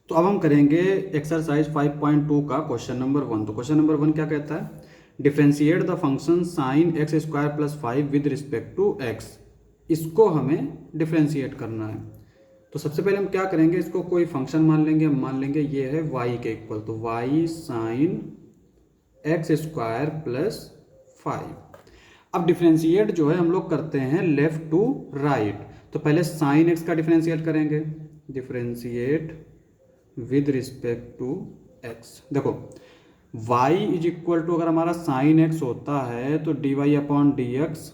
तो अब हम करेंगे एक्सरसाइज 5.2 का क्वेश्चन नंबर 1। तो क्वेश्चन नंबर 1 क्या कहता है, differentiate the function sine x square plus 5 with respect to x. इसको हमें डिफ्रेंशिएट करना है। तो सबसे पहले हम क्या करेंगे, इसको कोई फंक्शन मान लेंगे। हम मान लेंगे ये है y के इक्वल, तो y sign x square plus 5। अब डिफ्रेंशिएट जो है हम लोग करते हैं लेफ्ट टू राइट। तो पहले साइन एक्स का डिफ्रेंशिएट करेंगे, differentiate with respect to x. देखो y इज इक्वल टू, अगर हमारा साइन एक्स होता है तो d y upon d x.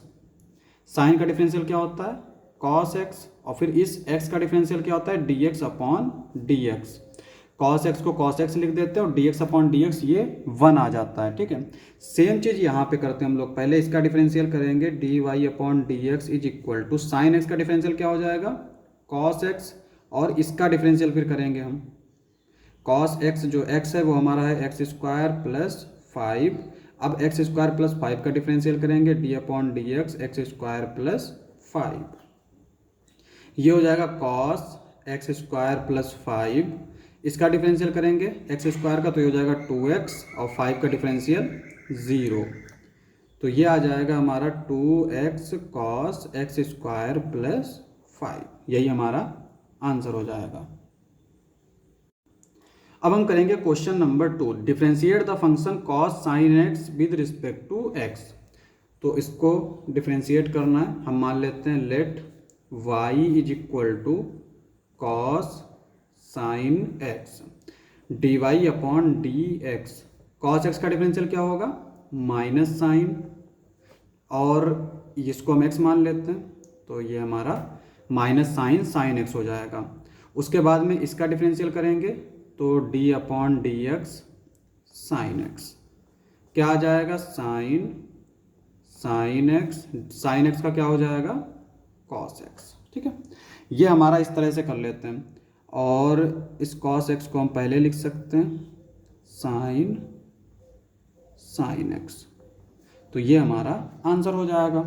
Sine का डिफरेंशियल क्या होता है, कॉस एक्स, और फिर इस x का डिफरेंशियल क्या होता है, D x upon d x. Cos x को कॉस एक्स लिख देते हैं और D x upon d x ये 1 आ जाता है। ठीक है, सेम चीज़ यहाँ पे करते हैं हम लोग। पहले इसका डिफरेंशियल करेंगे, d y upon d x is equal to sine x का डिफरेंशियल क्या हो जाएगा, कॉस एक्स, और इसका डिफरेंशियल फिर करेंगे हम कॉस एक्स, जो एक्स है वो हमारा है एक्स स्क्वायर प्लस 5। अब एक्स स्क्वायर प्लस 5 का डिफरेंशियल करेंगे, d upon d x square plus 5। ये हो जाएगा कॉस एक्स स्क्वायर प्लस 5। इसका डिफरेंशियल करेंगे एक्स स्क्वायर का, तो ये हो जाएगा 2x, और 5 का डिफरेंशियल 0। तो ये आ जाएगा हमारा 2x cos x square plus 5। यही हमारा आंसर हो जाएगा। अब हम करेंगे question number 2, differentiate the function cos sine x with respect to x. तो इसको डिफ्रेंशिएट करना है। हम मान लेते हैं let y is equal to cos sine x d y upon d x. Cos x का डिफरेंशियल क्या होगा, माइनस साइन, और इसको हम x मान लेते हैं, तो ये हमारा माइनस साइन साइन एक्स हो जाएगा। उसके बाद में इसका डिफरेंशियल करेंगे, तो D upon d x sine x क्या आ जाएगा, साइन एक्स का क्या हो जाएगा, कॉस एक्स। ठीक है, ये हमारा इस तरह से कर लेते हैं, और इस कॉस एक्स को हम पहले लिख सकते हैं साइन एक्स। तो ये हमारा आंसर हो जाएगा।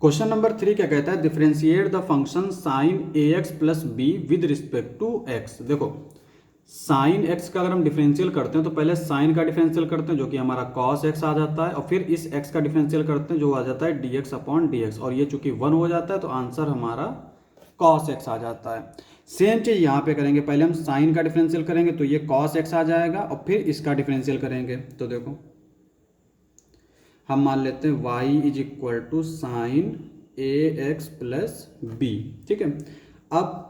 क्वेश्चन नंबर 3 क्या कहता है, differentiate the function sine a x plus b with respect to x. देखो साइन एक्स का अगर हम डिफरेंशियल करते हैं तो पहले साइन का डिफरेंशियल करते हैं जो कि हमारा कॉस एक्स आ जाता है, और फिर इस एक्स का डिफरेंशियल करते हैं जो आ जाता है D x upon d x, और ये चूंकि 1 हो जाता है तो आंसर हमारा कॉस एक्स आ जाता है। सेम चीज़ यहाँ पे करेंगे, पहले हम साइन का डिफरेंशियल करेंगे तो ये कॉस एक्स आ जाएगा, और फिर इसका डिफरेंशियल करेंगे तो देखो हम मान लेते हैं y is equal to sine a x plus b. ठीक है, अब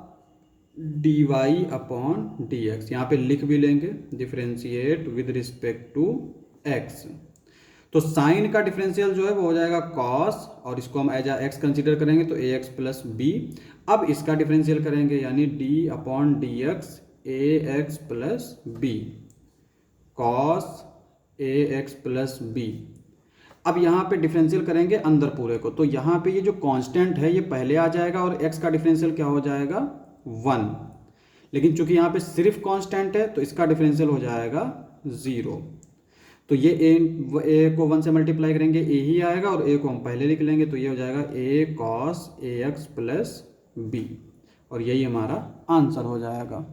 d y upon d x यहाँ पे लिख भी लेंगे, differentiate with respect to x. तो साइन का डिफरेंशियल जो है वो हो जाएगा कॉस, और इसको हम एज एक्स कंसिडर करेंगे तो ए एक्स प्लस बी। अब इसका डिफरेंशियल करेंगे यानी d upon d x A x plus B, cos a x plus B. अब यहाँ पे डिफरेंशियल करेंगे अंदर पूरे को, तो यहाँ पे ये जो कांस्टेंट है ये पहले आ जाएगा, और x का डिफरेंशियल क्या हो जाएगा 1। लेकिन चूंकि यहाँ पे सिर्फ कांस्टेंट है तो इसका डिफरेंशियल हो जाएगा 0। तो ये a को 1 से मल्टीप्लाई करेंगे a ही आएगा, और a को हम पहले लिख लेंगे तो ये हो जाएगा a cos ax plus b, और यही हमारा आंसर हो जाएगा।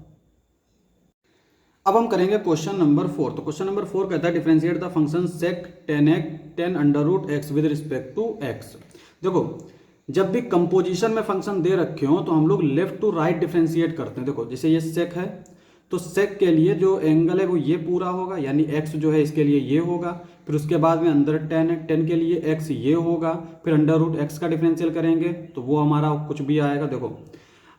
अब हम करेंगे क्वेश्चन नंबर 4। तो क्वेश्चन नंबर 4 कहता है differentiate the function sec 10 under root x with respect to x. देखो जब भी कंपोजिशन में फंक्शन दे रखे हो तो हम लोग लेफ्ट टू राइट डिफरेंशिएट करते हैं। देखो जैसे ये सेक है तो सेक के लिए जो एंगल है वो ये पूरा होगा, यानी एक्स जो है इसके लिए ये होगा, फिर उसके बाद में अंदर 10 है, 10 के लिए एक्स ये होगा, फिर अंडर रूट एक्स का डिफरेंशियल करेंगे तो वो हमारा कुछ भी आएगा। देखो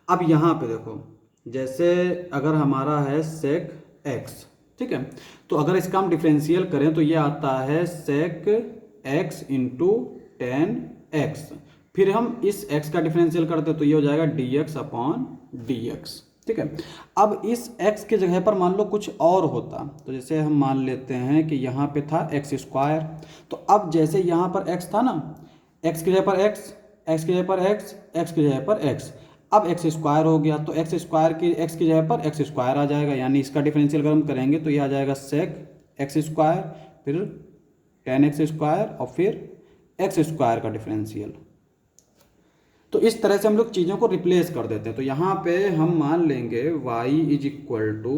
अब यहाँ पे देखो, जैसे अगर हमारा है सेक एक्स, ठीक है, तो अगर इसका हम डिफरेंशियल करें तो ये आता है सेक एक्स इंटू 10x, फिर हम इस x का डिफरेंशियल करते तो ये हो जाएगा dx अपॉन dx। ठीक है, अब इस x की जगह पर मान लो कुछ और होता, तो जैसे हम मान लेते हैं कि यहाँ पे था एक्स स्क्वायर, तो अब जैसे यहाँ पर x था ना, x की जगह पर x, x की जगह पर x, x की जगह पर x, अब एक्स स्क्वायर हो गया तो एक्स स्क्वायर की एक्स की जगह पर एक्स स्क्वायर आ जाएगा, यानी इसका डिफरेंशियल अगर हम करेंगे तो ये आ जाएगा सेक एक्स स्क्वायर, फिर 10x स्क्वायर, और फिर एक्स स्क्वायर का डिफरेंशियल। तो इस तरह से हम लोग चीज़ों को रिप्लेस कर देते हैं। तो यहाँ पे हम मान लेंगे y is equal to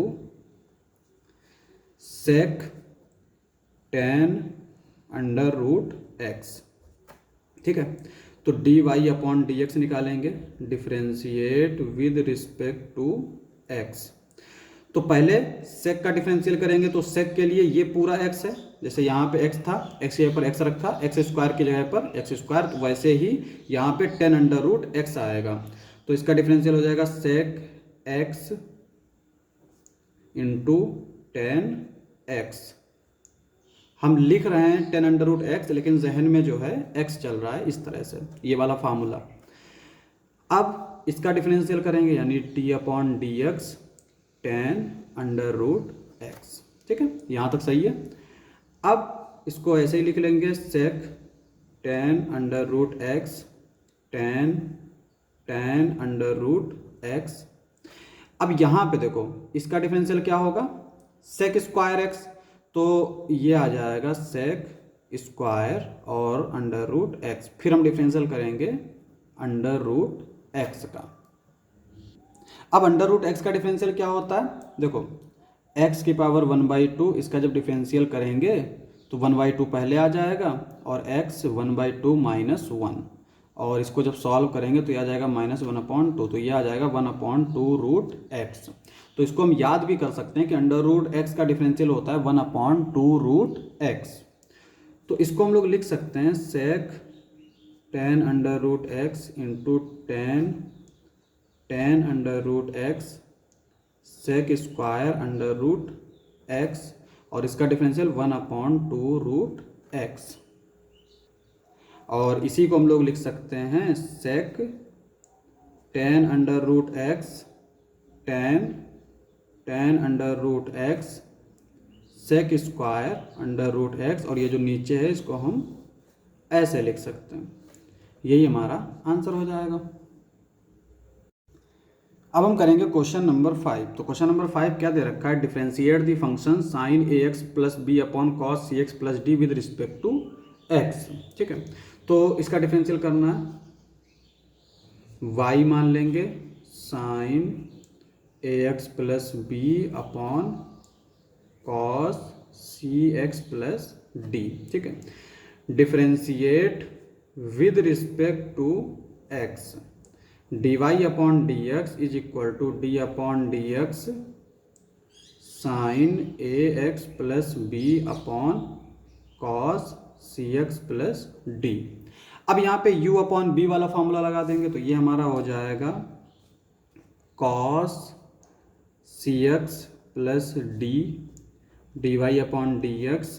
sec tan under root x, ठीक है। तो d y upon d x निकालेंगे, differentiate with respect to x. तो पहले सेक का डिफरेंशियल करेंगे, तो सेक के लिए ये पूरा एक्स है, जैसे यहाँ पे एक्स था, एक्स के जगह पर एक्स रखा, एक्स स्क्वायर की जगह पर एक्स स्क्वायर, तो वैसे ही यहाँ पे टेन अंडर रूट एक्स आएगा। तो इसका डिफरेंशियल हो जाएगा sec x into ten x. हम लिख रहे हैं टेन अंडर रूट एक्स, लेकिन जहन में जो है एक्स चल रहा है, इस तरह से ये वाला फार्मूला। अब इसका डिफरेंशियल करेंगे, यानी t upon d x tan under root x, ठीक है, यहाँ तक सही है। अब इसको ऐसे ही लिख लेंगे, sec tan under root x tan tan under root x. अब यहाँ पे देखो इसका डिफरेंशियल क्या होगा, सेक स्क्वायर एक्स, तो ये आ जाएगा सेक स्क्वायर और अंडर रूट एक्स। फिर हम डिफरेंशियल करेंगे अंडर रूट एक्स का। अब अंडर रूट एक्स का डिफरेंशियल क्या होता है, देखो एक्स की पावर 1/2, इसका जब डिफरेंशियल करेंगे तो 1/2 पहले आ जाएगा और एक्स 1/2 माइनस 1, और इसको जब सॉल्व करेंगे तो ये आ जाएगा -1/2, तो ये आ जाएगा 1/2 रूट एक्स। तो इसको हम याद भी कर सकते हैं कि अंडर रूट एक्स का डिफरेंशियल होता है 1/2 रूट एक्स। तो इसको हम लोग लिख सकते हैं sec tan under root x into tan under root x sec square under root x, और इसका डिफरेंशियल 1/2 रूट एक्स। और इसी को हम लोग लिख सकते हैं sec tan under root x tan under root x sec square under root x, और ये जो नीचे है इसको हम ऐसे लिख सकते हैं। यही हमारा आंसर हो जाएगा। अब हम करेंगे क्वेश्चन नंबर 5। तो क्वेश्चन नंबर 5 क्या दे रखा है, differentiate the function sine a x plus b upon cos c x plus d with respect to x, ठीक है। तो इसका डिफरेंशियल करना है, y मान लेंगे sine a x plus b upon cos c x plus d, ठीक है। Differentiate with respect to x, dy upon d x is equal to d upon d x sine a x plus b upon cos c x plus d. अब यहाँ पे u upon b वाला formula लगा देंगे, तो ये हमारा हो जाएगा cos c x plus d d y upon d x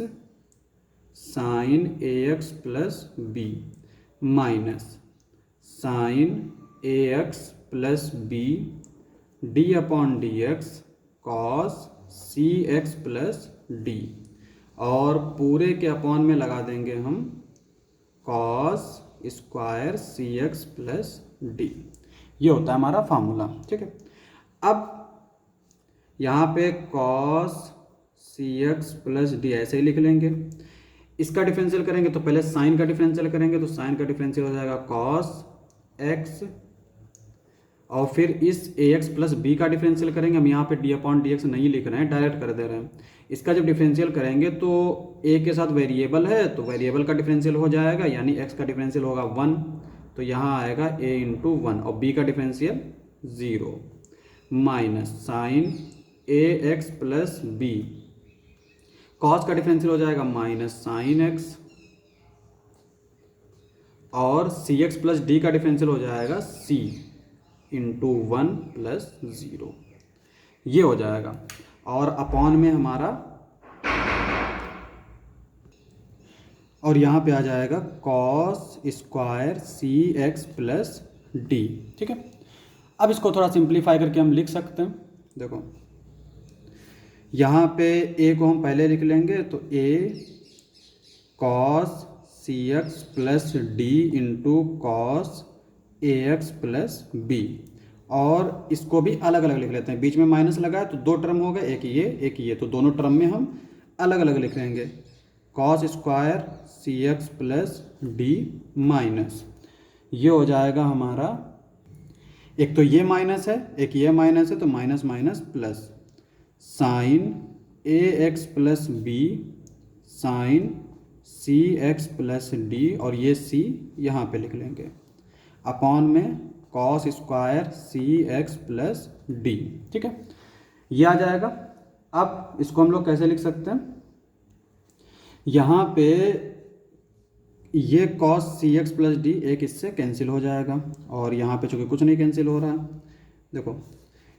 sine a x plus b minus sine a x plus b d upon d x cos c x plus d, और पूरे के अपॉन में लगा देंगे हम cos square c x plus d. ये होता है हमारा फार्मूला, ठीक है। अब यहाँ पे cos c x plus D ऐसे ही लिख लेंगे। इसका डिफरेंशियल करेंगे तो पहले साइन का डिफरेंशियल करेंगे, तो साइन का डिफरेंशियल हो जाएगा कॉस एक्स, और फिर इस ए एक्स प्लस बी का डिफरेंशियल करेंगे। हम यहाँ पे डी अपॉन डी एक्स नहीं लिख रहे हैं, डायरेक्ट कर दे रहे हैं। इसका जब डिफरेंशियल करेंगे तो ए के साथ वेरिएबल है, तो वेरिएबल का डिफरेंशियल हो जाएगा, यानी एक्स का डिफरेंशियल होगा 1, तो यहाँ आएगा ए इंटू 1, और बी का differential 0 minus sine a x plus B, cos का डिफरेंशियल हो जाएगा माइनस साइन एक्स, और सी एक्स प्लस डी का डिफरेंशियल हो जाएगा सी इंटू 1 प्लस 0, ये हो जाएगा। और अपॉन में हमारा, और यहाँ पे आ जाएगा cos square c x plus d, ठीक है। अब इसको थोड़ा सिंप्लीफाई करके हम लिख सकते हैं। देखो यहाँ पे ए को हम पहले लिख लेंगे, तो a cos c x plus d into cos a x plus b, और इसको भी अलग अलग लिख लेते हैं। बीच में माइनस लगा है तो दो टर्म हो गए, एक ये, तो दोनों टर्म में हम अलग अलग लिख लेंगे, cos square c x plus D minus, ये हो जाएगा हमारा, एक तो ये माइनस है, एक ये माइनस है, तो minus minus plus, sign a x plus B sign C x plus d, और ये सी यहाँ पे लिख लेंगे, अपॉन में cos square c x plus d. ठीक है, ये आ जाएगा। अब इसको हम लोग कैसे लिख सकते हैं, यहाँ पे ये cos c x plus D एक इससे कैंसिल हो जाएगा, और यहाँ पे चूँकि कुछ नहीं कैंसिल हो रहा है, देखो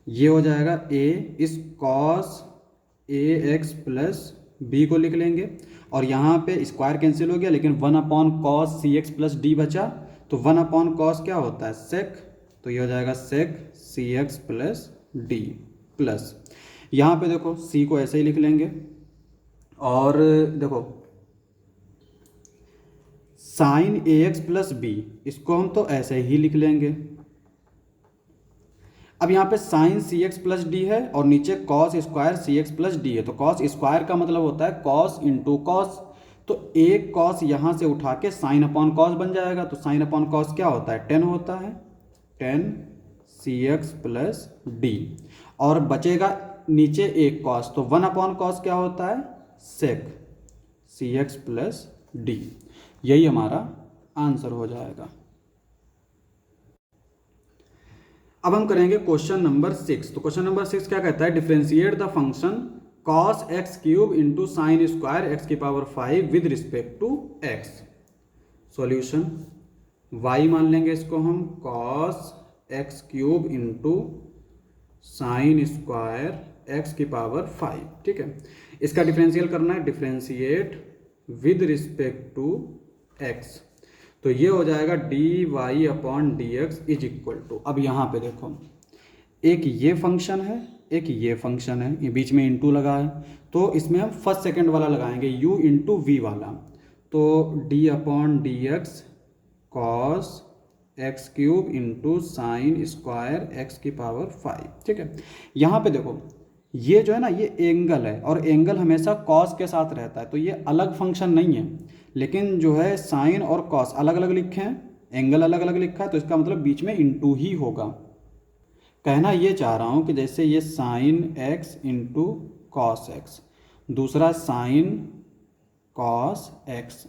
ये हो जाएगा ए, इस cos a x plus B को लिख लेंगे, और यहाँ पे स्क्वायर कैंसिल हो गया, लेकिन one upon cos c x plus D बचा, तो वन अपॉन कॉस क्या होता है, सेक, तो ये हो जाएगा सेक सी एक्स प्लस डी प्लस, यहाँ पे देखो सी को ऐसे ही लिख लेंगे, और देखो sign a x plus B, इसको हम तो ऐसे ही लिख लेंगे। अब यहाँ पे साइन सी एक्स प्लस डी है और नीचे cos square c x plus D है, तो कॉस स्क्वायर का मतलब होता है कॉस इंटू कॉस, तो एक कॉस यहाँ से उठा के साइन अपॉन कॉस बन जाएगा, तो साइन अपॉन कॉस क्या होता है, 10 होता है, 10 सी एक्स प्लस डी, और बचेगा नीचे एक कॉस, तो 1 अपॉन कॉस क्या होता है, सेक सी एक्स प्लस डी। यही हमारा आंसर हो जाएगा। अब हम करेंगे क्वेश्चन नंबर 6। तो क्वेश्चन नंबर 6 क्या कहता है, differentiate the function cos x cube into sine square x की power 5 with respect to x। Solution y मान लेंगे इसको हम, cos x cube into sine square x की पावर 5। ठीक है, इसका डिफरेंशियल करना है, differentiate with respect to x, तो ये हो जाएगा d y upon d x is equal to, अब यहाँ पे देखो एक ये फंक्शन है, एक ये फंक्शन है, ये बीच में इंटू लगा है, तो इसमें हम फर्स्ट सेकंड वाला लगाएंगे u इंटू वी वाला, तो d upon d x cos x cube into sine square x की पावर 5। ठीक है, यहाँ पे देखो ये जो है ना, ये एंगल है, और एंगल हमेशा कॉस के साथ रहता है, तो ये अलग फंक्शन नहीं है, लेकिन जो है साइन और कॉस अलग अलग लिखे हैं, एंगल अलग अलग लिखा है, तो इसका मतलब बीच में इंटू ही होगा। कहना ये चाह रहा हूँ कि जैसे ये sine x into cos x, दूसरा साइन कॉस एक्स,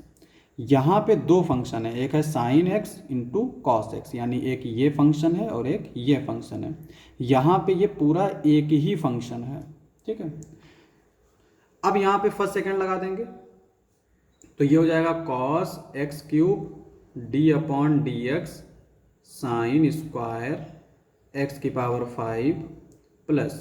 यहाँ पे दो फंक्शन है, एक है sine x into cos x, यानी एक ये फंक्शन है और एक ये फंक्शन है, यहाँ पे ये पूरा एक ही फंक्शन है। ठीक है, अब यहाँ पे फर्स्ट सेकंड लगा देंगे, तो ये हो जाएगा cos x cube d upon d x sine square x की power 5 plus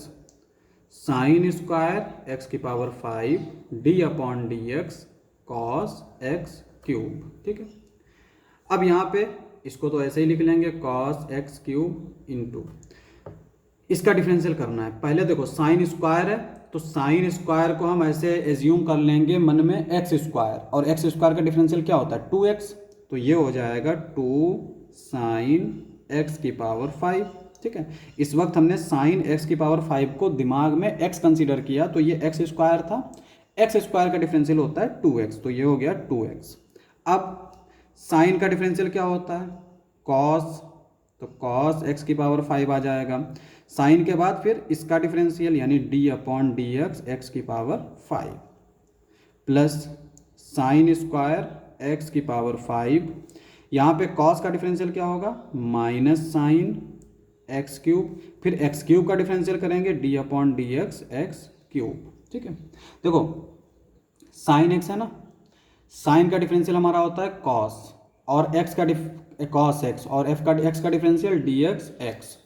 sine square x की power 5 d upon d x cos x cube. ठीक है, अब यहाँ पे इसको तो ऐसे ही लिख लेंगे, कॉस एक्स क्यूब इंटू, इसका डिफरेंशियल करना है। पहले देखो साइन स्क्वायर है, तो साइन स्क्वायर को हम ऐसे एज्यूम कर लेंगे मन में एक्स स्क्वायर, और एक्स स्क्वायर का डिफरेंशियल क्या होता है 2x, तो ये हो जाएगा 2 साइन एक्स की पावर 5। ठीक है, इस वक्त हमने साइन एक्स की पावर 5 को दिमाग में x कंसीडर किया, तो ये एक्स स्क्वायर था, एक्स स्क्वायर का डिफरेंशियल होता है 2x, तो ये हो गया 2x। अब साइन का डिफरेंशियल क्या होता है कॉस, तो कॉस एक्स की पावर 5 आ जाएगा, साइन के बाद फिर इसका डिफरेंशियल यानी d upon d x x की power 5 plus sine square x की पावर 5, यहाँ पे कॉस का डिफरेंशियल क्या होगा माइनस साइन एक्स क्यूब, फिर एक्स क्यूब का डिफरेंशियल करेंगे d upon d x x cube. ठीक है, देखो साइन एक्स है ना, साइन का डिफरेंशियल हमारा होता है कॉस, और एक्स का कॉस एक्स, और एफ का एक्स का डिफरेंशियल डी एक्स एक्स,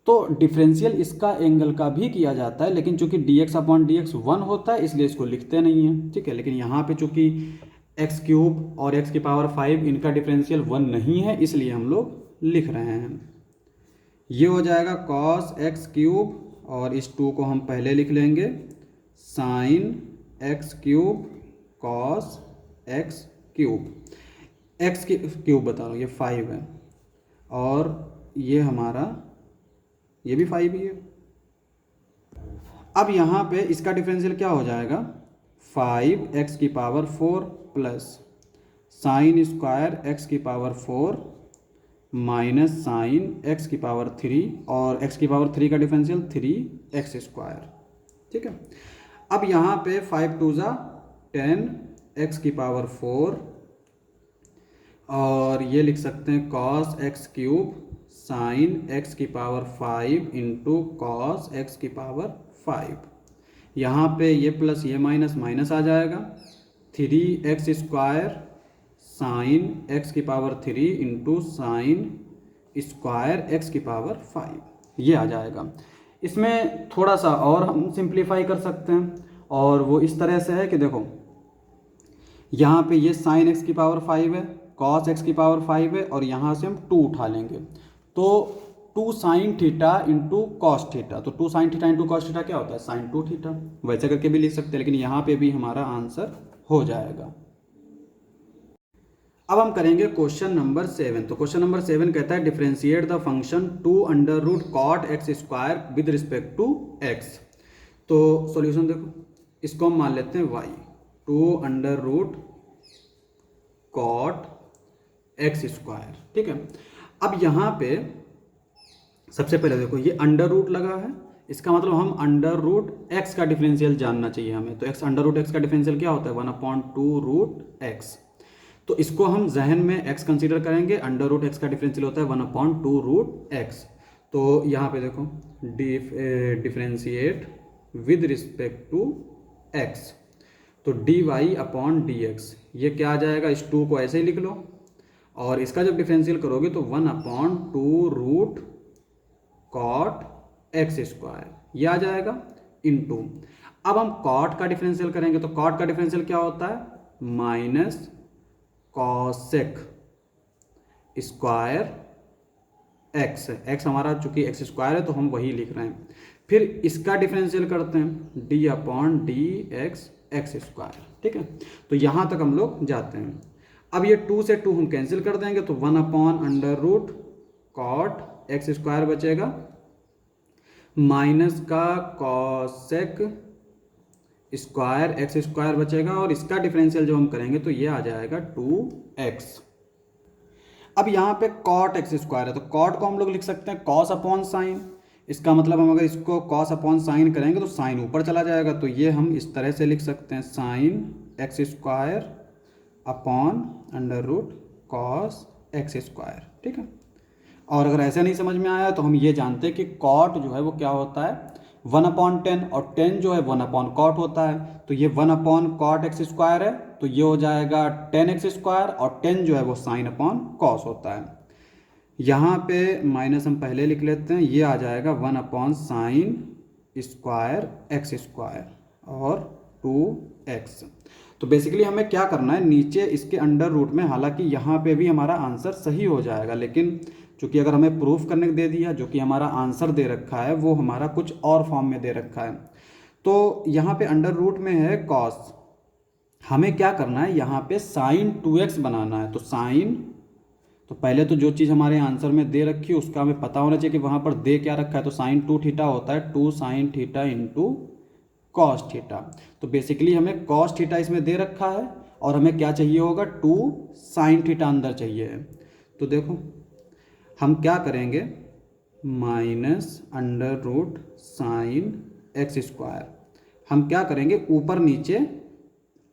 तो डिफरेंशियल इसका एंगल का भी किया जाता है, लेकिन चूंकि D x upon d x 1 होता है इसलिए इसको लिखते नहीं हैं। ठीक है, लेकिन यहाँ पे चूंकि एक्स क्यूब और एक्स की पावर 5 इनका डिफरेंशियल 1 नहीं है, इसलिए हम लोग लिख रहे हैं। ये हो जाएगा कॉस एक्स क्यूब, और इस 2 को हम पहले लिख लेंगे sign x cube cos x cube, x की क्यूब बता रहा ये 5 है, और ये हमारा ये भी 5 ही है। अब यहाँ पे इसका डिफरेंशियल क्या हो जाएगा 5x की power 4 plus sine square x की पावर 4 माइनस साइन एक्स की पावर 3 और एक्स की पावर 3 का डिफरेंशियल 3x²। ठीक है। अब यहाँ पे 5 2 ज़ा 10 एक्स की पावर 4 और ये लिख सकते हैं cos x³ साइन एक्स की पावर 5 इंटू कॉस एक्स की पावर 5। यहाँ पे ये प्लस ये माइनस माइनस आ जाएगा, 3x² साइन एक्स की power 3 into sine square x की पावर 5, ये आ जाएगा। इसमें थोड़ा सा और हम सिंप्लीफाई कर सकते हैं और वो इस तरह से है कि देखो यहाँ पे ये साइन एक्स की पावर 5 है, कॉस एक्स की पावर 5 है और यहाँ से हम 2 उठा लेंगे तो 2 sine theta into cos theta, तो 2 sine theta into cos theta क्या होता है साइन 2 थीटा। वैसे करके भी लिख सकते हैं लेकिन यहाँ पे भी हमारा आंसर हो जाएगा। अब हम करेंगे क्वेश्चन नंबर 7। तो क्वेश्चन नंबर 7 कहता है differentiate the function 2 under root cot x² with respect to x। तो सॉल्यूशन देखो, इसको हम मान लेते हैं y, 2 under root cot x²। ठीक है। अब यहाँ पे सबसे पहले देखो ये अंडर रूट लगा है, इसका मतलब हम अंडर रूट x का डिफरेंशियल जानना चाहिए हमें। तो x अंडर रूट x का डिफरेंशियल क्या होता है 1/2 रूट x। तो इसको हम जहन में x कंसीडर करेंगे, अंडर रूट x का डिफरेंशियल होता है 1/2 रूट x। तो यहाँ पे देखो differentiate with respect to x, तो dy/dx ये क्या आ जाएगा, इस 2 को ऐसे ही लिख लो और इसका जब डिफरेंशियल करोगे तो 1/2 रूट कॉट x² ये आ जाएगा इनटू। अब हम कॉट का डिफरेंशियल करेंगे तो कॉट का डिफरेंशियल क्या होता है minus cosec square x. X हमारा चूंकि x² है तो हम वही लिख रहे हैं। फिर इसका डिफरेंशियल करते हैं d/dx x²। ठीक है। तो यहाँ तक हम लोग जाते हैं। अब ये 2 से 2 हम कैंसिल कर देंगे तो 1/अंडर रूट कॉट x² बचेगा माइनस का कॉसेक स्क्वायर x² बचेगा और इसका डिफरेंशियल जो हम करेंगे तो ये आ जाएगा 2x। अब यहाँ पे कॉट x² है तो कॉट को हम लोग लिख सकते हैं कॉस अपॉन साइन। इसका मतलब हम अगर इसको कॉस अपॉन साइन करेंगे तो साइन ऊपर चला जाएगा, तो ये हम इस तरह से लिख सकते हैं sine x² upon under root cos x²। ठीक है। और अगर ऐसा नहीं समझ में आया तो हम ये जानते हैं कि कॉट जो है वो क्या होता है 1/10 और 10 जो है 1/कॉट होता है। तो ये 1/कॉट x² है तो ये हो जाएगा 10x² और 10 जो है वो साइन अपॉन कॉस होता है। यहाँ पे माइनस हम पहले लिख लेते हैं, ये आ जाएगा 1/साइन स्क्वायर x² और 2x। तो बेसिकली हमें क्या करना है नीचे इसके अंडर रूट में, हालांकि यहाँ पे भी हमारा आंसर सही हो जाएगा लेकिन चूंकि अगर हमें प्रूफ करने दे दिया जो कि हमारा आंसर दे रखा है वो हमारा कुछ और फॉर्म में दे रखा है। तो यहाँ पे अंडर रूट में है कॉस, हमें क्या करना है यहाँ पे साइन 2x बनाना है। तो साइन, तो पहले तो जो चीज़ हमारे आंसर में दे रखी है उसका हमें पता होना चाहिए कि वहाँ पर दे क्या रखा है। तो साइन 2 थीटा होता है 2 sine theta into cos theta. तो बेसिकली हमें कॉस थीटा इसमें दे रखा है और हमें क्या चाहिए होगा 2 साइन थीटा अंदर चाहिए है। तो देखो हम क्या करेंगे minus under root sine x², हम क्या करेंगे ऊपर नीचे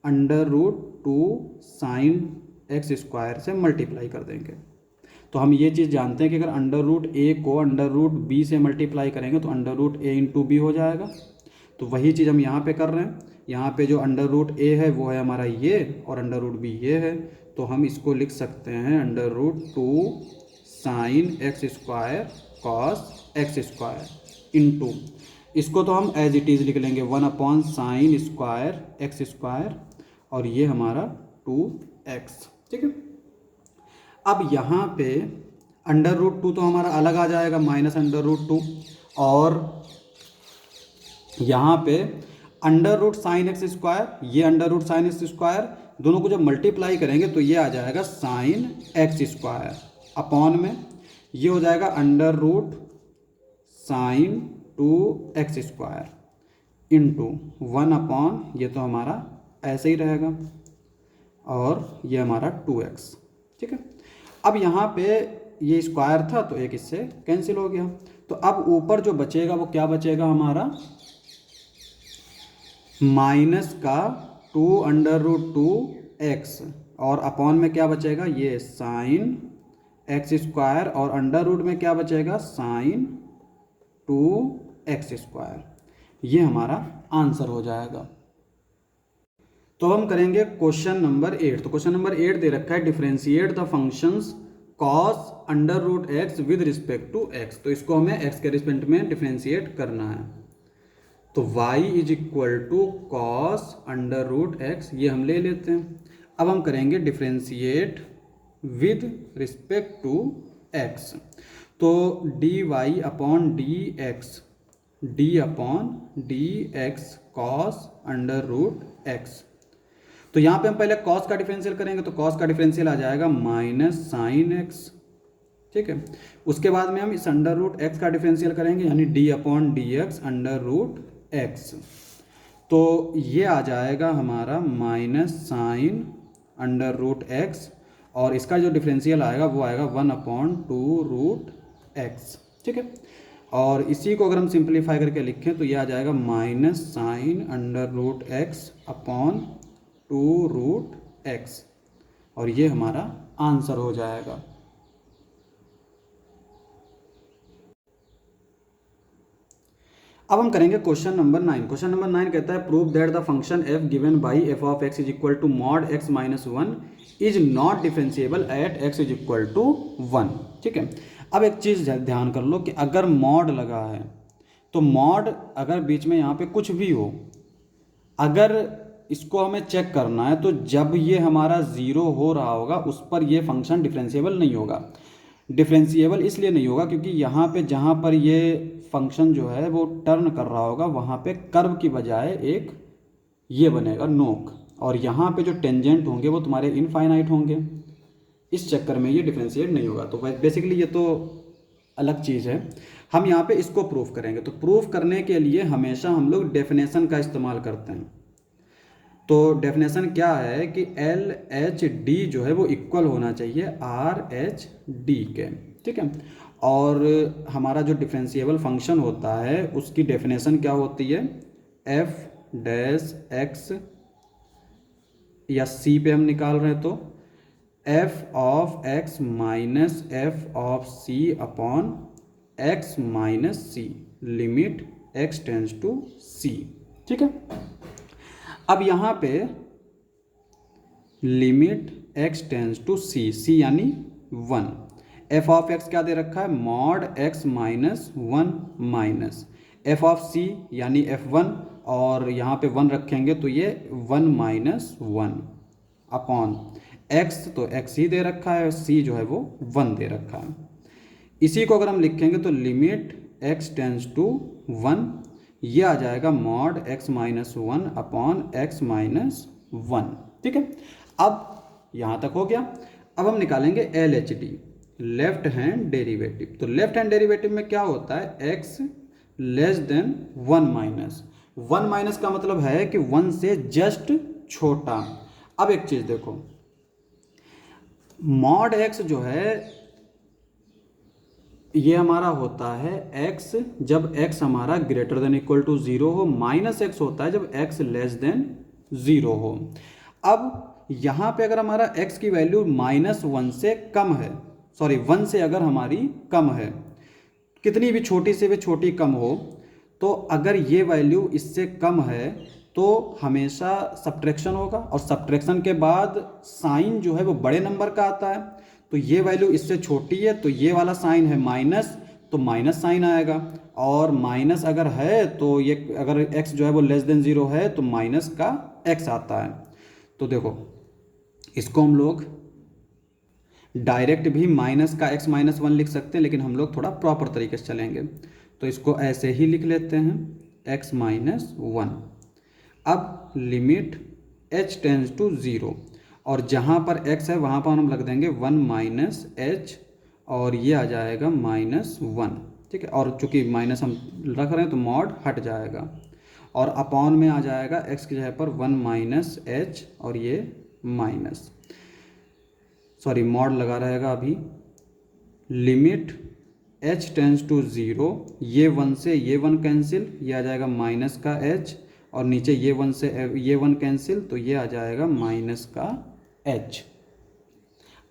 अंडर रूट 2 साइन x² से मल्टीप्लाई कर देंगे। तो हम ये चीज़ जानते हैं कि अगर अंडर रूट a को अंडर रूट b से मल्टीप्लाई करेंगे तो under root a into b हो जाएगा। तो वही चीज़ हम यहाँ पे कर रहे हैं। यहाँ पे जो अंडर रूट a है वो है हमारा ये और अंडर रूट b ये है, तो हम इसको लिख सकते हैं under root 2 sine x² cos x² into, इसको तो हम एज इट इज़ लिख लेंगे 1/साइन स्क्वायर x² और ये हमारा 2x। ठीक है। अब यहाँ पे अंडर रूट 2 तो हमारा अलग आ जाएगा माइनस अंडर रूट 2 और यहाँ पे अंडर रूट साइन x², ये अंडर रूट साइन x², दोनों को जब मल्टीप्लाई करेंगे तो ये आ जाएगा साइन x² अपॉन में ये हो जाएगा under root sine 2x² into 1/, ये तो हमारा ऐसे ही रहेगा और ये हमारा 2x। ठीक है। अब यहाँ पे ये स्क्वायर था तो एक इससे कैंसिल हो गया। तो अब ऊपर जो बचेगा वो क्या बचेगा हमारा, माइनस का 2√2x, और अपॉन में क्या बचेगा, ये साइन एक्स स्क्वायर, और अंडर रूट में क्या बचेगा, साइन 2x²। ये हमारा आंसर हो जाएगा। तो हम करेंगे क्वेश्चन नंबर 8। तो क्वेश्चन नंबर 8 दे रखा है differentiate the functions cos √x with respect to x। तो इसको हमें x के रिस्पेक्ट में डिफरेंशिएट करना है। तो y = कॉस √x, ये हम ले लेते हैं। अब हम करेंगे differentiate with respect to x। तो dy/dx, d/dx कॉस √x। तो यहाँ पे हम पहले कॉस का डिफरेंशियल करेंगे, तो कॉस का डिफरेंशियल आ जाएगा माइनस साइन एक्स, ठीक है। उसके बाद में हम इस √x का डिफरेंशियल करेंगे, यानी d/dx √x। तो ये आ जाएगा हमारा माइनस साइन √x, और इसका जो डिफरेंशियल आएगा वो आएगा 1/2√x, ठीक है। और इसी को अगर हम सिंप्लीफाई करके लिखें तो ये आ जाएगा minus sign √x upon 2√x, और ये हमारा आंसर हो जाएगा। अब हम करेंगे क्वेश्चन नंबर 9। क्वेश्चन नंबर 9 कहता है prove that the function f given by f(x) = mod x - 1 is not differentiable at x = 1, ठीक है। अब एक चीज़ ध्यान कर लो कि अगर मॉड लगा है तो मॉड अगर बीच में यहाँ पे कुछ भी हो, अगर इसको हमें चेक करना है तो जब ये हमारा 0 हो रहा होगा उस पर ये फंक्शन डिफरेंशिएबल नहीं होगा। डिफरेंशिएबल इसलिए नहीं होगा क्योंकि यहाँ पे जहाँ पर ये फंक्शन जो है वो टर्न कर रहा होगा वहाँ पे कर्व की बजाय एक ये बनेगा नोक, और यहाँ पे जो टेंजेंट होंगे वो तुम्हारे इनफाइनाइट होंगे। इस चक्कर में ये डिफरेंशिएट नहीं होगा। तो बेसिकली ये तो अलग चीज़ है। हम यहाँ पे इसको प्रूफ करेंगे। तो प्रूफ करने के लिए हमेशा हम लोग डेफिनेशन का इस्तेमाल करते हैं। तो डेफिनेशन क्या है कि LHD जो है वो इक्वल होना चाहिए RH/D के, ठीक है। और हमारा जो डिफरेंशिएबल फंक्शन होता है उसकी डेफिनेशन क्या होती है, f(x) या c पे हम निकाल रहे हैं तो f(x) - f(c) upon x - c limit x tends to c, ठीक है। अब यहाँ पे limit x tends to c, c यानी 1, f(x) क्या दे रखा है, मॉड x - 1 माइनस f(c) यानी f1, और यहाँ पे 1 रखेंगे तो ये 1 - 1 अपॉन x, तो x ही दे रखा है, c जो है वो 1 दे रखा है। इसी को अगर हम लिखेंगे तो लिमिट x टेंड्स टू 1, ये आ जाएगा मॉड x - 1 अपॉन x - 1, ठीक है। अब यहाँ तक हो गया। अब हम निकालेंगे LHD, लेफ्ट हैंड डेरिवेटिव। तो लेफ्ट हैंड डेरिवेटिव में क्या होता है, x < 1 माइनस का मतलब है कि 1 से जस्ट छोटा। अब एक चीज़ देखो, मॉड x जो है ये हमारा होता है x जब x हमारा ग्रेटर देन इक्वल टू 0 हो, माइनस x होता है जब x लेस देन 0 हो। अब यहाँ पे अगर हमारा x की वैल्यू -1 से कम है, सॉरी 1 से अगर हमारी कम है, कितनी भी छोटी से भी छोटी कम हो, तो अगर ये वैल्यू इससे कम है तो हमेशा सब्ट्रैक्शन होगा, और सब्ट्रैक्शन के बाद साइन जो है वो बड़े नंबर का आता है। तो ये वैल्यू इससे छोटी है तो ये वाला साइन है माइनस, तो माइनस साइन आएगा, और माइनस अगर है तो ये अगर x जो है वो लेस देन 0 है तो माइनस का x आता है। तो देखो इसको हम लोग डायरेक्ट भी माइनस का x - 1 लिख सकते हैं, लेकिन हम लोग थोड़ा प्रॉपर तरीके से चलेंगे। तो इसको ऐसे ही लिख लेते हैं x - 1। अब लिमिट h टेंड्स टू 0, और जहाँ पर x है वहाँ पर हम रख देंगे 1 - h, और ये आ जाएगा -1, ठीक है। और चूंकि माइनस हम रख रहे हैं तो मॉड हट जाएगा, और अपॉन में आ जाएगा x की जगह पर 1 - h, और ये माइनस, सॉरी मॉड लगा रहेगा अभी, लिमिट h टेंस टू 0, ये 1 से ये 1 कैंसिल, ये आ जाएगा माइनस का h, और नीचे ये 1 से ये 1 कैंसिल, तो ये आ जाएगा माइनस का h।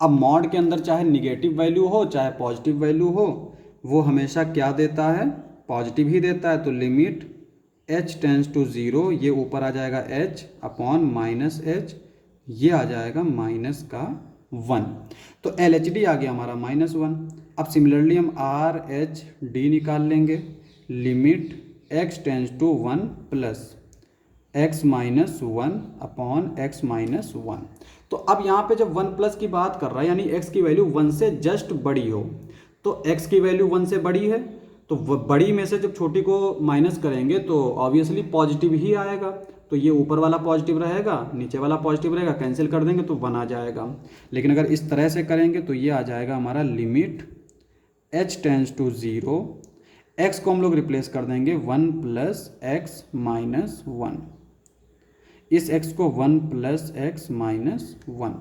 अब मॉड के अंदर चाहे निगेटिव वैल्यू हो चाहे पॉजिटिव वैल्यू हो, वो हमेशा क्या देता है, पॉजिटिव ही देता है। तो लिमिट h टेंस टू 0, ये ऊपर आ जाएगा h अपॉन माइनस h, ये आ जाएगा माइनस का 1। तो LHD आ गया हमारा -1। अब सिमिलरली हम RHD निकाल लेंगे। Limit x tends to 1 plus x minus 1 upon x minus 1। तो अब यहाँ पे जब 1 प्लस की बात कर रहा है यानी x की वैल्यू 1 से जस्ट बड़ी हो, तो x की वैल्यू 1 से बड़ी है, तो बड़ी में से जब छोटी को माइनस करेंगे तो ऑब्वियसली पॉजिटिव ही आएगा। तो ये ऊपर वाला पॉजिटिव रहेगा, नीचे वाला पॉजिटिव रहेगा, कैंसिल कर देंगे तो 1 आ जाएगा। लेकिन अगर इस तरह से करेंगे तो ये आ जाएगा हमारा limit h tends to 0, x को हम लोग रिप्लेस कर देंगे 1 प्लस एक्स माइनस 1, इस x को 1 प्लस एक्स माइनस 1।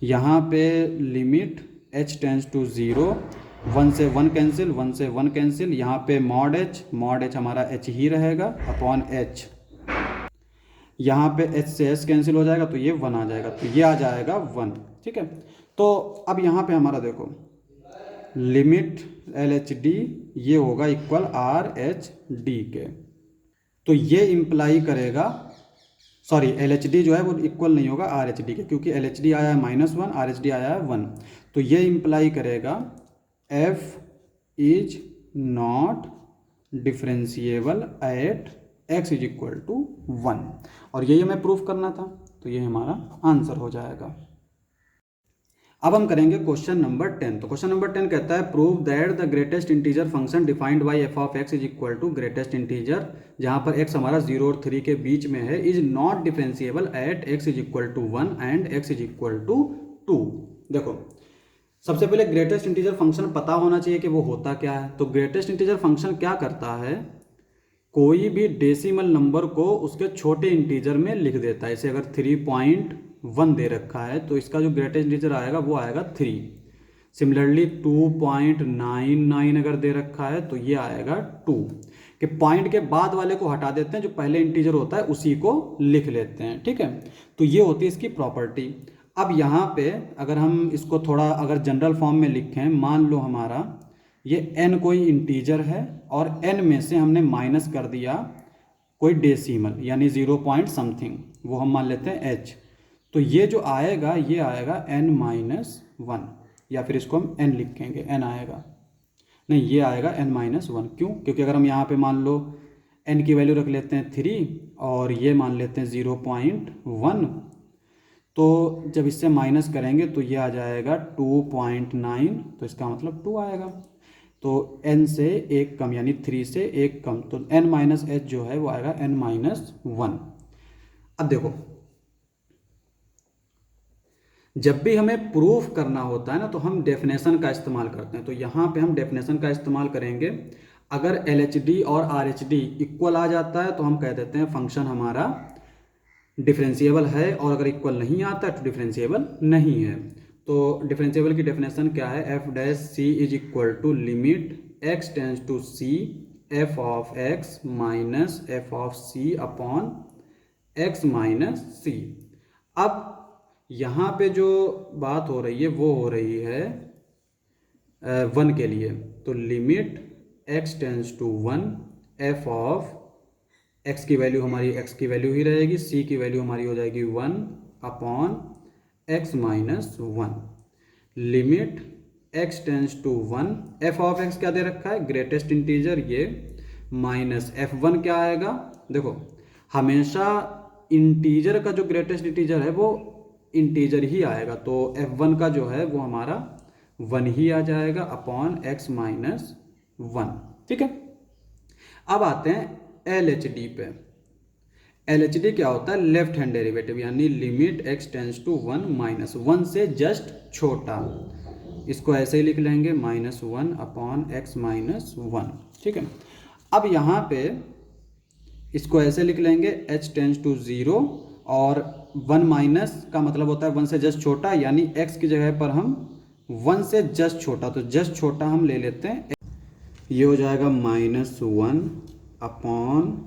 यहाँ पे लिमिट h टेंस टू 0, 1 से 1 कैंसिल, 1 से 1 कैंसिल, यहाँ पे मॉड h हमारा h ही रहेगा अपॉन h, यहाँ पे h से s कैंसिल हो जाएगा तो ये 1 आ जाएगा, तो ये आ जाएगा 1। ठीक है, तो अब यहाँ पे हमारा देखो लिमिट LHD ये होगा इक्वल RHD के, तो ये इम्प्लाई करेगा, सॉरी LHD जो है वो इक्वल नहीं होगा RHD के, क्योंकि LHD आया है -1, RHD आया है 1। तो ये इम्प्लाई करेगा f is not differentiable at x is equal to 1, और यही हमें प्रूफ करना था, तो ये हमारा आंसर हो जाएगा। अब हम करेंगे क्वेश्चन नंबर 10। तो क्वेश्चन नंबर 10 कहता है prove that the greatest integer function defined by f of x is equal to greatest integer, जहां पर x हमारा 0 और 3 के बीच में है, is not differentiable at x is equal to 1 and x is equal to 2। देखो सबसे पहले ग्रेटेस्ट इंटीजर फंक्शन पता होना चाहिए कि वो होता क्या है। तो ग्रेटेस्ट इंटीजर फंक्शन क्या करता है, कोई भी डेसिमल नंबर को उसके छोटे इंटीजर में लिख देता है। इसे अगर 3.1 दे रखा है तो इसका जो ग्रेटेस्ट इंटीजर आएगा वो आएगा 3। सिमिलरली 2.99 अगर दे रखा है तो ये आएगा 2, कि पॉइंट के बाद वाले को हटा देते हैं, जो पहले इंटीजर होता है उसी को लिख लेते हैं। ठीक है, तो ये होती है इसकी प्रॉपर्टी। अब यहाँ पे अगर हम इसको थोड़ा अगर जनरल फॉर्म में लिखें, मान लो हमारा ये n कोई इंटीजर है और n में से हमने माइनस कर दिया कोई डेसिमल यानी 0 पॉइंट समथिंग, वो हम मान लेते हैं h। तो ये जो आएगा ये आएगा n-1, या फिर इसको हम n लिखेंगे, n आएगा, नहीं ये आएगा n-1। क्यों? क्योंकि अगर हम यहाँ पे मान लो n की वैल्यू रख लेते हैं 3 और ये मान लेते हैं 0.1, तो जब इससे माइनस करेंगे तो ये आ जाएगा 2.9, तो इसका मतलब 2 आएगा। तो n से 1 कम यानी 3 से 1 कम, तो n-h जो है वो आएगा n-1। अब देखो जब भी हमें प्रूफ करना होता है ना तो हम डेफिनेशन का इस्तेमाल करते हैं। तो यहाँ पे हम डेफिनेशन का इस्तेमाल करेंगे। अगर LHD और RHD इक्वल आ जाता है तो हम कह देते हैं फंक्शन हमारा डिफरेंशिएबल है, और अगर इक्वल नहीं आता तो डिफरेंशिएबल नहीं है। तो डिफरेंशिएबल की डेफिनेशन क्या है, f dash c is equal to limit x tends to c f of x minus f of c upon x minus c. अब यहाँ पे जो बात हो रही है वो हो रही है 1 के लिए, तो limit x tends to 1 F of x की वैल्यू हमारी एक्स की वैल्यू ही रहेगी, सी की वैल्यू हमारी हो जाएगी 1 upon x minus 1। Limit x tends to 1 F of x क्या दे रखा है, ग्रेटेस्ट इंटीजर, ये माइनस f1 क्या आएगा। देखो हमेशा इंटीजर का जो ग्रेटेस्ट इंटीजर है वो इंटीजर ही आएगा, तो f1 का जो है वो हमारा 1 ही आ जाएगा अपॉन x माइनस 1। ठीक है, अब आते हैं LHD पे। LHD क्या होता है, लेफ्ट हैंड डेरिवेटिव, यानी limit x tends to 1 minus 1 से जस्ट छोटा, इसको ऐसे ही लिख लेंगे -1 अपॉन x माइनस 1। ठीक है, अब यहाँ पे इसको ऐसे लिख लेंगे h टेंस टू 0 और 1 माइनस का मतलब होता है 1 से जस्ट छोटा, यानी x की जगह पर हम 1 से जस्ट छोटा, तो जस्ट छोटा हम ले लेते हैं, ये हो जाएगा -1 अपॉन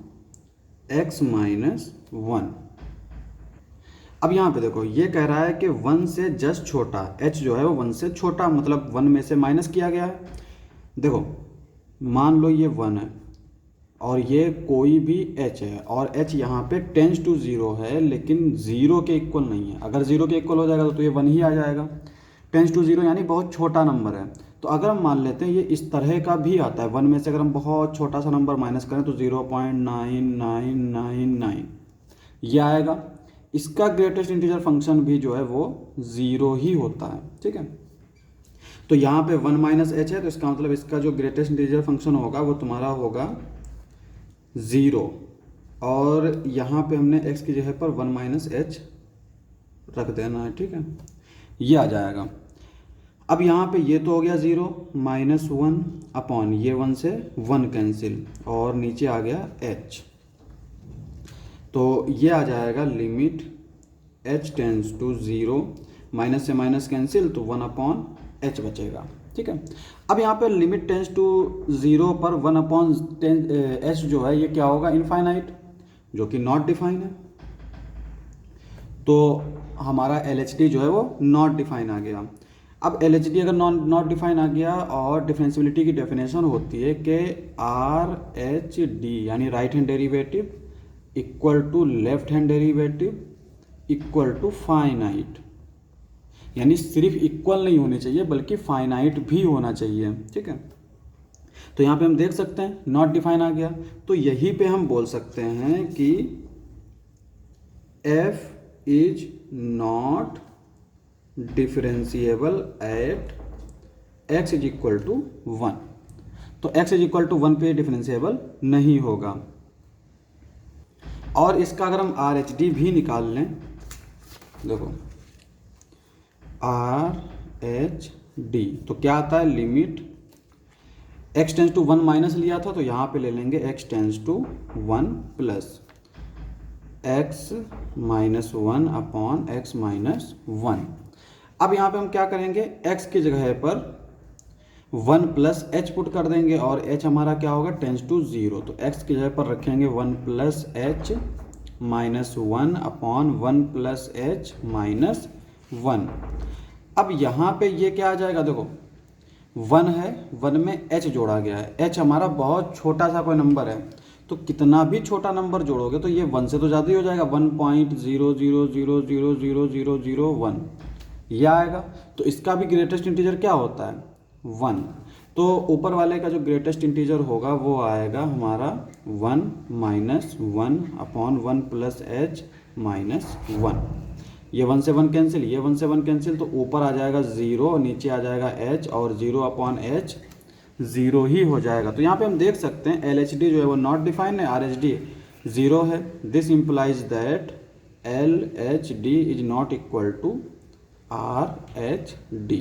x -1। अब यहाँ पे देखो ये कह रहा है कि 1 से जस्ट छोटा, h जो है वो 1 से छोटा, मतलब 1 में से माइनस किया गया है। देखो मान लो ये 1 है और ये कोई भी h है और h यहाँ पे टेंस टू 0 है, लेकिन 0 के इक्वल नहीं है। अगर 0 के इक्वल हो जाएगा तो ये 1 ही आ जाएगा। टेंस टू 0 यानी बहुत छोटा नंबर है। तो अगर हम मान लेते हैं ये इस तरह का भी आता है, 1 में से अगर हम बहुत छोटा सा नंबर माइनस करें तो 0.9999 ये आएगा। इसका ग्रेटेस्ट इंटीजर फंक्शन भी जो है वो 0 ही होता है, ठीक है। तो यहाँ पे 1 - h है, तो इसका मतलब इसका जो ग्रेटेस्ट इंटीजर फंक्शन होगा वो तुम्हारा होगा 0, और यहाँ पे हमने x की जगह पर 1 - h रख देना है, ठीक है, ये आ जाएगा। अब यहाँ पे ये तो हो गया 0 -1 अपॉन ये 1 से 1 कैंसिल और नीचे आ गया h, तो ये आ जाएगा limit h tends to 0, minus से माइनस कैंसिल तो 1 अपॉन h बचेगा, ठीक है। अब यहाँ पे लिमिट टेंस टू 0 पर 1 अपॉन h जो है ये क्या होगा, इनफाइनाइट, जो कि नॉट डिफाइन है। तो हमारा LHD जो है वो नॉट डिफाइन आ गया। अब LHD अगर नॉट डिफाइन आ गया और डिफरेंशियबिलिटी की डेफिनेशन होती है कि RHD यानी right hand derivative equal to left hand derivative equal to finite, यानी सिर्फ इक्वल नहीं होनी चाहिए बल्कि फाइनाइट भी होना चाहिए, ठीक है। तो यहाँ पे हम देख सकते हैं नॉट डिफाइन आ गया, तो यहीं पे हम बोल सकते हैं कि f is not differentiable at x is equal to 1। तो x इज इक्वल टू 1 पे डिफरेंशिएबल नहीं होगा। और इसका अगर हम RHD भी निकाल लें, देखो RHD तो क्या आता है, limit x tends to 1 minus लिया था तो यहाँ पे ले लेंगे x tends to 1 plus x -1 upon x -1। अब यहाँ पे हम क्या करेंगे, x की जगह पर 1 प्लस h पुट कर देंगे और h हमारा क्या होगा, टेंस टू 0, तो x की जगह पर रखेंगे 1 plus h -1 upon 1 plus h -1। अब यहाँ पे ये क्या आ जाएगा, देखो 1 है, 1 में h जोड़ा गया है, h हमारा बहुत छोटा सा कोई नंबर है, तो कितना भी छोटा नंबर जोड़ोगे तो ये 1 से तो ज़्यादा ही हो जाएगा, 1.00000001 ये आएगा। तो इसका भी ग्रेटेस्ट इंटीजर क्या होता है, 1। तो ऊपर वाले का जो ग्रेटेस्ट इंटीजर होगा वो आएगा हमारा 1 -1 अपॉन 1 प्लस h -1। ये 1 से 1 कैंसिल, ये 1 से 1 कैंसिल, तो ऊपर आ जाएगा 0, नीचे आ जाएगा h और 0 अपॉन h 0 ही हो जाएगा। तो यहाँ पे हम देख सकते हैं LHD जो है वो नॉट डिफाइंड है, RHD 0 है। This implies that LHD is not equal to RHD।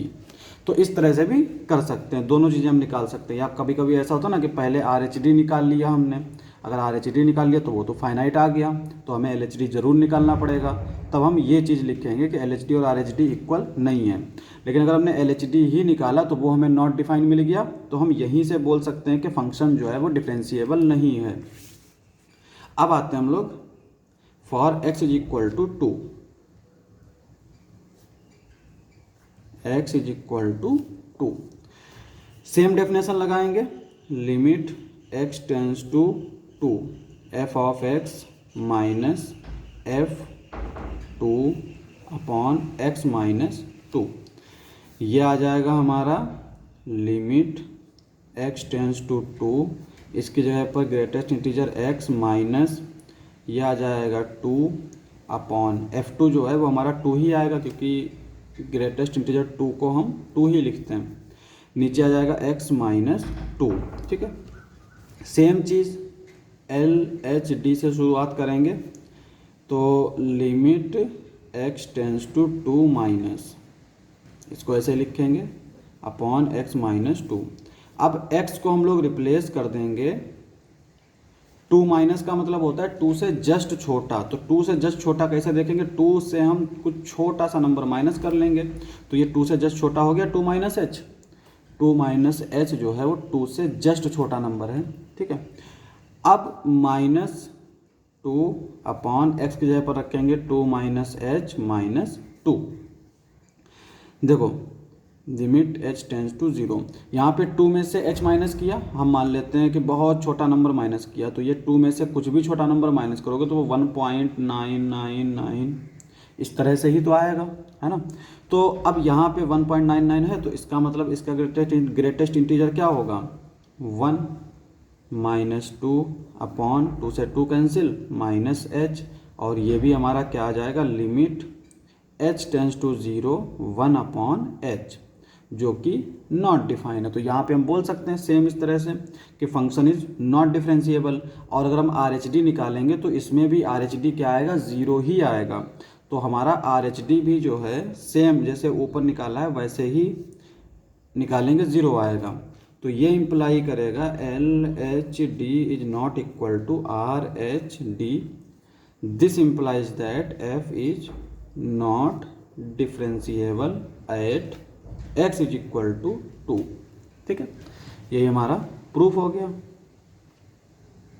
तो इस तरह से भी कर सकते हैं, दोनों चीज़ें हम निकाल सकते हैं। या कभी कभी ऐसा होता है ना कि पहले RHD निकाल लिया हमने, अगर RHD निकाल लिया तो वो तो फाइनाइट आ गया, तो हमें LHD ज़रूर निकालना पड़ेगा, तब हम ये चीज़ लिखेंगे कि LHD और RHD इक्वल नहीं है। लेकिन अगर हमने LHD ही निकाला तो वो हमें नॉट डिफाइन मिल गया, तो हम यहीं से बोल सकते हैं कि फंक्शन जो है वो डिफरेंशिएबल नहीं है। अब आते हैं हम लोग for x is equal to 2, x is equal to 2, same definition लगाएंगे, limit x tends to 2 f of x minus f2 upon x -2, ये आ जाएगा हमारा लिमिट x टेंस टू 2, इसकी जगह पर ग्रेटेस्ट इंटीजर x माइनस ये आ जाएगा 2 अपॉन f2 जो है वो हमारा 2 ही आएगा, क्योंकि ग्रेटेस्ट इंटीजर 2 को हम 2 ही लिखते हैं। नीचे आ जाएगा x -2, ठीक है। सेम चीज़ LHD से शुरुआत करेंगे, तो limit x tends to 2 minus, इसको ऐसे लिखेंगे, अपॉन x -2। अब x को हम लोग रिप्लेस कर देंगे टू माइनस का मतलब होता है टू से जस्ट छोटा, तो टू से जस्ट छोटा कैसे देखेंगे, टू से हम कुछ छोटा सा नंबर माइनस कर लेंगे, तो ये टू से जस्ट छोटा हो गया two minus h. Two minus h जो है वो टू से जस्ट छोटा नंबर है, ठीक है। अब माइनस टू अपॉन एक्स की जगह पर रखेंगे two minus h minus two. देखो limit h tends to zero, यहाँ पे टू में से h माइनस किया, हम मान लेते हैं कि बहुत छोटा नंबर माइनस किया, तो ये टू में से कुछ भी छोटा नंबर माइनस करोगे तो वो 1.999 इस तरह से ही तो आएगा, है ना। तो अब यहाँ पे 1.99 है, तो इसका मतलब इसका ग्रेटेस्ट इंटीजर क्या होगा, 1 माइनस टू अपॉन टू से टू कैंसिल माइनस एच, और ये भी हमारा क्या आ जाएगा, limit h tends to zero 1 upon h, जो कि नॉट डिफाइन है। तो यहाँ पे हम बोल सकते हैं सेम इस तरह से कि फंक्शन इज नॉट डिफरेंशिएबल। और अगर हम आर एच डी निकालेंगे तो इसमें भी आर एच डी क्या आएगा, ज़ीरो ही आएगा। तो हमारा आर एच डी भी जो है सेम जैसे ऊपर निकाला है वैसे ही निकालेंगे, ज़ीरो आएगा। तो ये इम्प्लाई करेगा L H D is not equal to R H D. This implies that f is not differentiable at x is equal to two, ठीक है। यही हमारा प्रूफ हो गया।